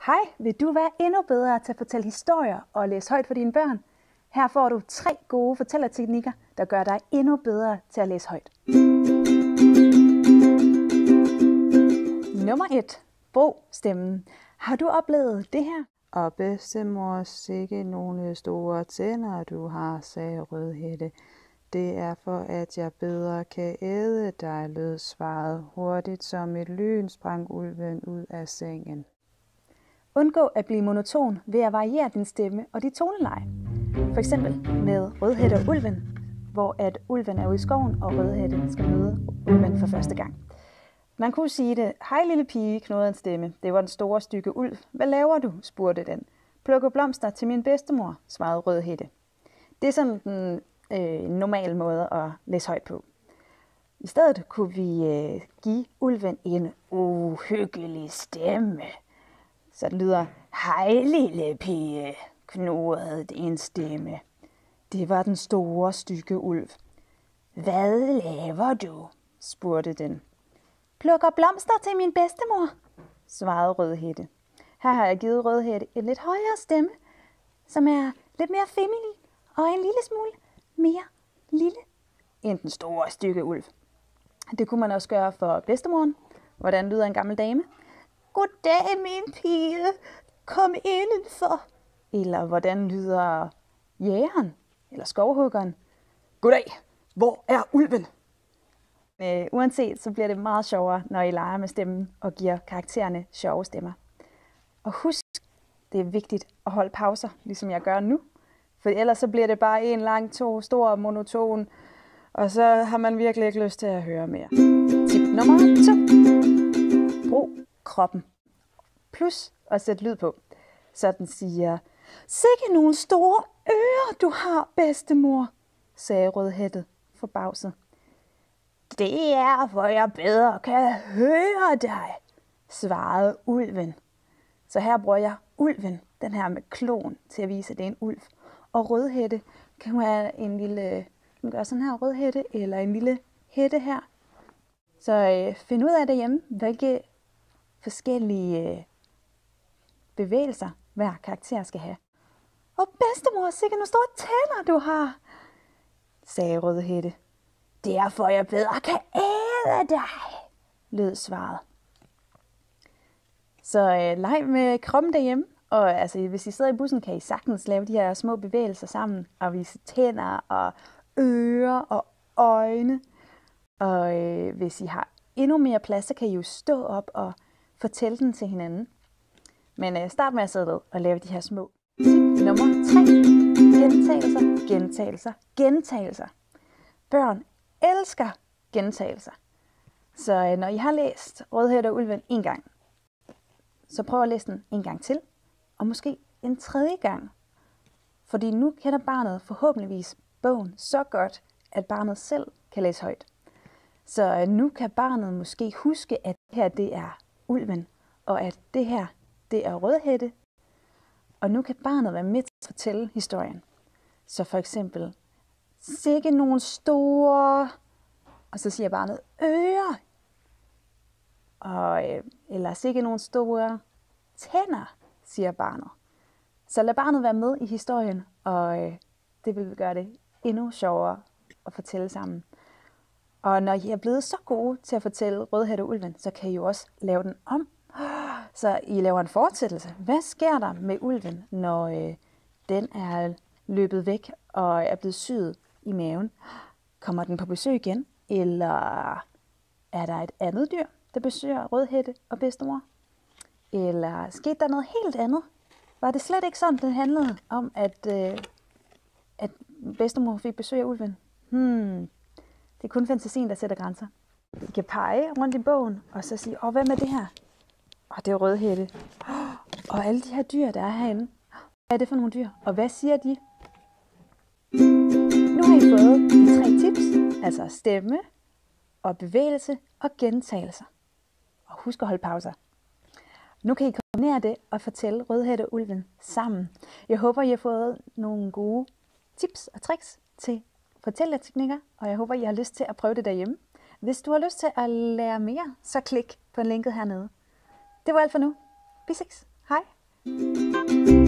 Hej, vil du være endnu bedre til at fortælle historier og læse højt for dine børn? Her får du 3 gode fortællerteknikker, der gør dig endnu bedre til at læse højt. Nummer 1. Brug stemmen. Har du oplevet det her? Og bedstemor, sikke nogle store tænder du har, sagde Rødhætte. Det er for, at jeg bedre kan æde dig, lød svaret. Hurtigt som et lyn sprang ulven ud af sengen. Undgå at blive monoton ved at variere din stemme og dit toneleje. For eksempel med Rødhætte og ulven, hvor at ulven er ude i skoven, og Rødhætte skal møde ulven for første gang. Man kunne sige det: hej lille pige, knurrede en stemme. Det var den store stykke ulv. Hvad laver du? Spurgte den. Plukker blomster til min bedstemor, svarede Rødhætte. Det er sådan den normal måde at læse højt på. I stedet kunne vi give ulven en uhyggelig stemme. Så den lyder: hej lille pige, knurrede en stemme. Det var den store stykke ulv. Hvad laver du? Spurgte den. Plukker blomster til min bedstemor, svarede Rødhætte. Her har jeg givet Rødhætte en lidt højere stemme, som er lidt mere feminin og en lille smule mere lille end den store stykke ulv. Det kunne man også gøre for bedstemoren. Hvordan lyder en gammel dame? Goddag, min pige. Kom indenfor. Eller hvordan lyder jægeren eller skovhuggeren? Goddag. Hvor er ulven? Uanset, så bliver det meget sjovere, når I leger med stemmen og giver karaktererne sjove stemmer. Og husk, det er vigtigt at holde pauser, ligesom jeg gør nu. For ellers så bliver det bare en lang, stor monoton, og så har man virkelig ikke lyst til at høre mere. Tip nummer 2. Brug kroppen. Plus at sætte lyd på. Så den siger: sikke nogle store ører, du har, bedstemor, sagde Rødhætte forbavset. Det er, for jeg bedre kan høre dig, svarede ulven. Så her bruger jeg ulven, den her med klon, til at vise, at det er en ulv. Og Rødhætte kan have en lille, man gør sådan her, Rødhætte, eller en lille hætte her. Så find ud af derhjemme, hvilke forskellige bevægelser hver karakter skal have. Og bedstemor, sikke nogle store tænder du har, sagde Rødhætte. Det er for, jeg bedre kan æde dig, lød svaret. Så leg med kroppen derhjemme. Og altså, hvis I sidder i bussen, kan I sagtens lave de her små bevægelser sammen. Og vise tænder og ører og øjne. Og hvis I har endnu mere plads, så kan I jo stå op og fortælle den til hinanden. Men start med at sidde ned og lave de her små. Tip nummer 3. Gentagelser, gentagelser, gentagelser. Børn elsker gentagelser. Så når I har læst Rødhætte og ulven en gang, så prøv at læse den en gang til, og måske en 3. gang. Fordi nu kender barnet forhåbentligvis bogen så godt, at barnet selv kan læse højt. Så nu kan barnet måske huske, at det her det er ulven, og at det her det er Rødhætte. Og nu kan barnet være med til at fortælle historien. Så for eksempel: sikke nogle store, og så siger barnet ører. Eller sikke nogle store tænder, siger barnet. Så lad barnet være med i historien, og det vil gøre det endnu sjovere at fortælle sammen. Og når I er blevet så gode til at fortælle Rødhætte og ulven, så kan I jo også lave den om. Så I laver en fortsættelse. Hvad sker der med ulven, når den er løbet væk og er blevet syet i maven? Kommer den på besøg igen? Eller er der et andet dyr, der besøger Rødhætte og bedstemor? Eller skete der noget helt andet? Var det slet ikke sådan, det handlede om, at bedstemor fik besøg af ulven? Det er kun fantasien, der sætter grænser. I kan pege rundt i bogen og så sige: hvad med det her? Det er Rødhætte. Og alle de her dyr, der er herinde. Hvad er det for nogle dyr? Og hvad siger de? Nu har I fået de 3 tips, altså stemme og bevægelse og gentagelser. Og husk at holde pauser. Nu kan I kombinere det og fortælle Rødhætte og ulven sammen. Jeg håber, I har fået nogle gode tips og tricks til fortælleteknikker, og jeg håber, I har lyst til at prøve det derhjemme. Hvis du har lyst til at lære mere, så klik på linket hernede. Det var alt for nu. Vi ses. Hej. hej.